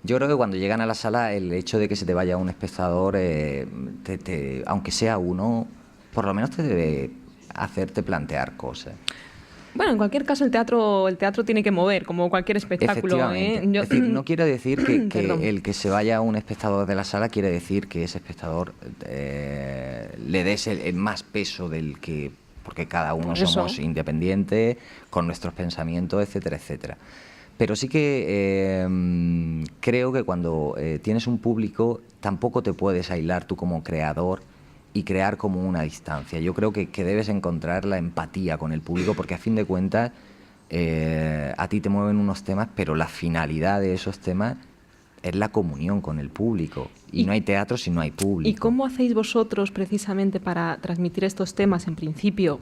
Yo creo que cuando llegan a la sala, el hecho de que se te vaya un espectador, aunque sea uno, por lo menos te debe hacerte plantear cosas. Bueno, en cualquier caso el teatro tiene que mover, como cualquier espectáculo, ¿eh? Efectivamente. Es decir, no quiero decir Perdón. que el que se vaya un espectador de la sala quiere decir que ese espectador le des el más peso del que... Porque cada uno Eso. somos independientes, con nuestros pensamientos, etcétera, etcétera. Pero sí que creo que cuando tienes un público tampoco te puedes aislar tú como creador y crear como una distancia. Yo creo que debes encontrar la empatía con el público porque a fin de cuentas a ti te mueven unos temas, pero la finalidad de esos temas es la comunión con el público. Y no hay teatro si no hay público. ¿Y cómo hacéis vosotros precisamente para transmitir estos temas en principio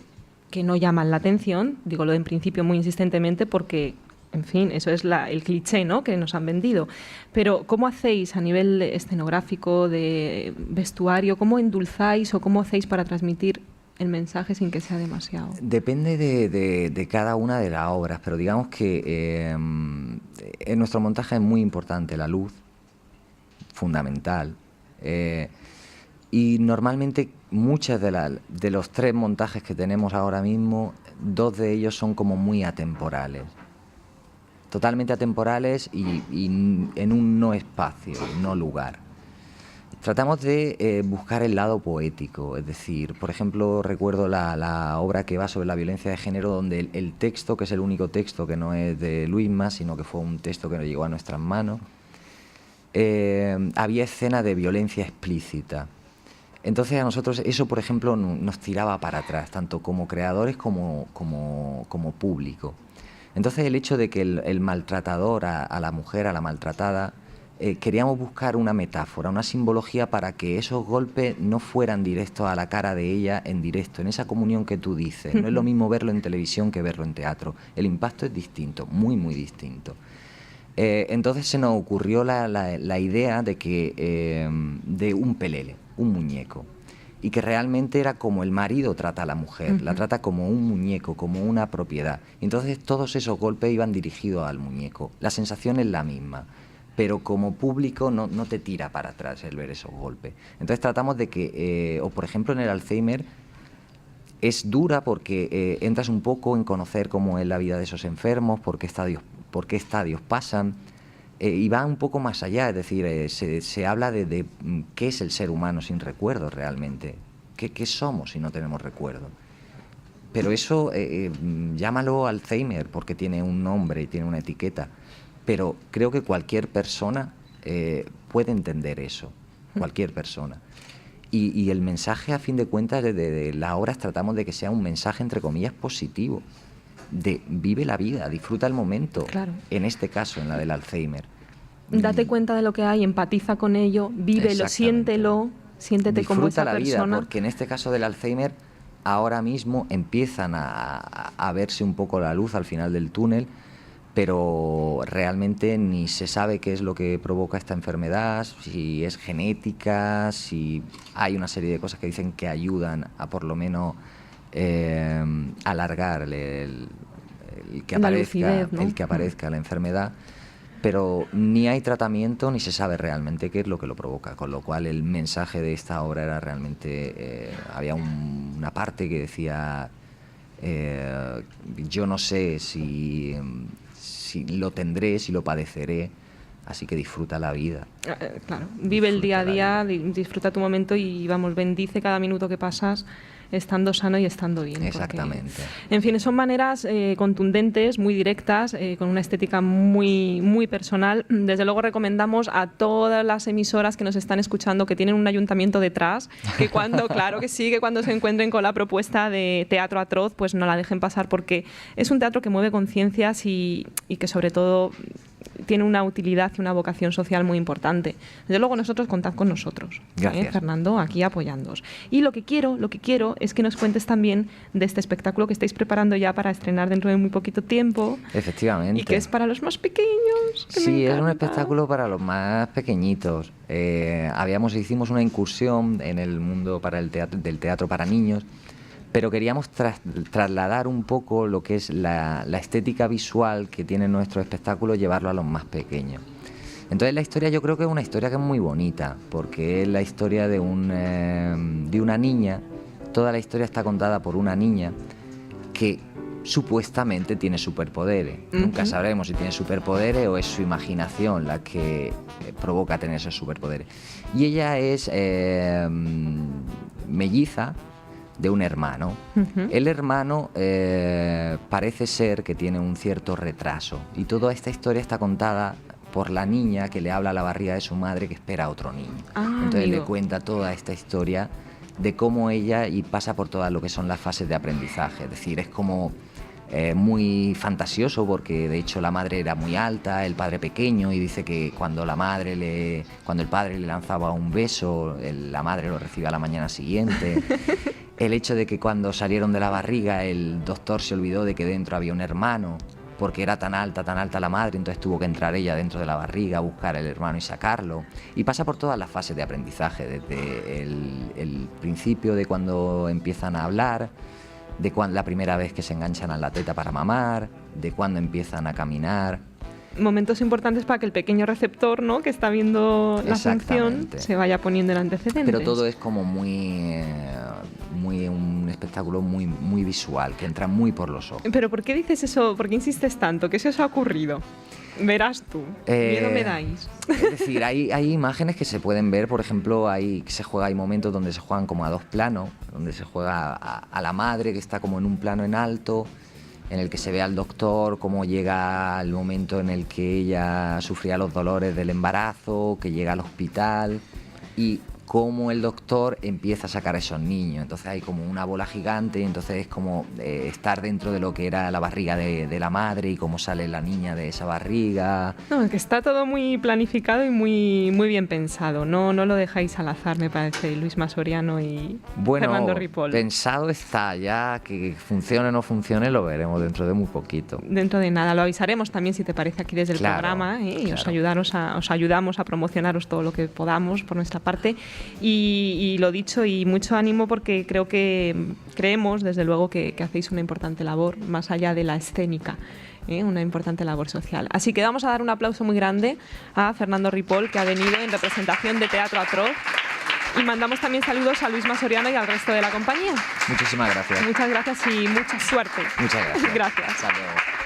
que no llaman la atención? Digo lo de en principio muy insistentemente porque, en fin, eso es el cliché, ¿no?, que nos han vendido. Pero ¿cómo hacéis a nivel escenográfico, de vestuario? ¿Cómo endulzáis o cómo hacéis para transmitir el mensaje sin que sea demasiado? Depende de cada una de las obras, pero digamos que en nuestro montaje es muy importante la luz, fundamental. Y normalmente muchas de los 3 montajes que tenemos ahora mismo, 2 de ellos son como muy atemporales. Totalmente atemporales y en un no espacio, no lugar. Tratamos de buscar el lado poético, es decir, por ejemplo, recuerdo la obra que va sobre la violencia de género, donde el texto, que es el único texto que no es de Luisma, sino que fue un texto que nos llegó a nuestras manos, había escena de violencia explícita. Entonces a nosotros eso, por ejemplo, nos tiraba para atrás, tanto como creadores como público. Entonces el hecho de que el maltratador a la mujer, a la maltratada, queríamos buscar una metáfora, una simbología para que esos golpes no fueran directos a la cara de ella en directo, en esa comunión que tú dices. No es lo mismo verlo en televisión que verlo en teatro. El impacto es distinto, muy, muy distinto. Entonces se nos ocurrió la idea de que de un pelele, un muñeco, y que realmente era como el marido trata a la mujer, la trata como un muñeco, como una propiedad. Entonces todos esos golpes iban dirigidos al muñeco. La sensación es la misma, pero como público no te tira para atrás el ver esos golpes. Entonces tratamos de que, o por ejemplo en el Alzheimer, es dura porque entras un poco en conocer cómo es la vida de esos enfermos, por qué estadios pasan, y va un poco más allá, es decir, se habla de qué es el ser humano sin recuerdo realmente, qué somos si no tenemos recuerdo. Pero eso, llámalo Alzheimer porque tiene un nombre y tiene una etiqueta, pero creo que cualquier persona puede entender eso, cualquier persona. Y el mensaje, a fin de cuentas, de las obras tratamos de que sea un mensaje, entre comillas, positivo, de vive la vida, disfruta el momento, claro. En este caso, en la del Alzheimer. Date cuenta de lo que hay, empatiza con ello, vívelo, siéntelo, siéntete como esa persona. Disfruta la vida, porque en este caso del Alzheimer, ahora mismo empiezan a verse un poco la luz al final del túnel, pero realmente ni se sabe qué es lo que provoca esta enfermedad, si es genética, si hay una serie de cosas que dicen que ayudan a por lo menos alargar el que aparezca, lucidez, ¿no?, el que aparezca la enfermedad, pero ni hay tratamiento ni se sabe realmente qué es lo que lo provoca, con lo cual el mensaje de esta obra era realmente, había una parte que decía, yo no sé si lo tendré, si lo padeceré, así que disfruta la vida. Claro, vive el día a día, disfruta tu momento y, vamos, bendice cada minuto que pasas estando sano y estando bien. Exactamente. Porque, en fin, son maneras contundentes, muy directas, con una estética muy, muy personal. Desde luego recomendamos a todas las emisoras que nos están escuchando, que tienen un ayuntamiento detrás, que cuando, claro que sí, que cuando se encuentren con la propuesta de Teatro Atroz, pues no la dejen pasar, porque es un teatro que mueve conciencias y que sobre todo tiene una utilidad y una vocación social muy importante. Desde luego nosotros, contad con nosotros. Gracias. Fernando, aquí apoyándoos. Y lo que quiero es que nos cuentes también de este espectáculo que estáis preparando ya para estrenar dentro de muy poquito tiempo. Efectivamente. Y que es para los más pequeños. Sí, es un espectáculo para los más pequeñitos. Hicimos una incursión en el mundo del teatro para niños, pero queríamos trasladar un poco lo que es la estética visual que tiene nuestro espectáculo, llevarlo a los más pequeños. Entonces la historia yo creo que es una historia que es muy bonita, porque es la historia de una niña. Toda la historia está contada por una niña que supuestamente tiene superpoderes. Nunca sabremos si tiene superpoderes o es su imaginación la que provoca tener esos superpoderes. Y ella es melliza de un hermano. El hermano parece ser que tiene un cierto retraso, y toda esta historia está contada por la niña que le habla a la barriga de su madre que espera a otro niño. Entonces amigo. le cuenta toda esta historia de cómo ella y pasa por todas lo que son las fases de aprendizaje. Es decir, es como muy fantasioso, porque de hecho la madre era muy alta, el padre pequeño, y dice que cuando el padre le lanzaba un beso, la madre lo recibe a la mañana siguiente. El hecho de que cuando salieron de la barriga el doctor se olvidó de que dentro había un hermano, porque era tan alta la madre, entonces tuvo que entrar ella dentro de la barriga a buscar al hermano y sacarlo. Y pasa por todas las fases de aprendizaje, desde el principio de cuando empiezan a hablar, de la primera vez que se enganchan a la teta para mamar, de cuando empiezan a caminar. Momentos importantes para que el pequeño receptor, ¿no?, que está viendo la función, se vaya poniendo el antecedente. Pero todo es como muy un espectáculo muy visual, que entra muy por los ojos. ¿Pero por qué dices eso? ¿Por qué insistes tanto? ¿Qué se os ha ocurrido? Verás tú, miedo me dais. Es decir, hay imágenes que se pueden ver, por ejemplo, hay momentos donde se juegan como a dos planos, donde se juega a la madre, que está como en un plano en alto, en el que se ve al doctor cómo llega el momento en el que ella sufría los dolores del embarazo, que llega al hospital, y cómo el doctor empieza a sacar a esos niños. Entonces hay como una bola gigante, y entonces es como estar dentro de lo que era la barriga de la madre y cómo sale la niña de esa barriga. No, es que está todo muy planificado y muy bien pensado. No lo dejáis al azar, me parece, Luisma Soriano y Fernando Ripoll. Pensado está, ya que funcione o no funcione lo veremos dentro de muy poquito. Dentro de nada, lo avisaremos también, si te parece, aquí desde el programa, y claro. os ayudamos a promocionaros todo lo que podamos por nuestra parte. Y lo dicho, y mucho ánimo, porque creemos desde luego que hacéis una importante labor más allá de la escénica, una importante labor social. Así que vamos a dar un aplauso muy grande a Fernando Ripoll, que ha venido en representación de Teatro Atroz, y mandamos también saludos a Luisma Soriano y al resto de la compañía. Muchísimas gracias. Muchas gracias y mucha suerte. Muchas gracias. Gracias. Hasta luego.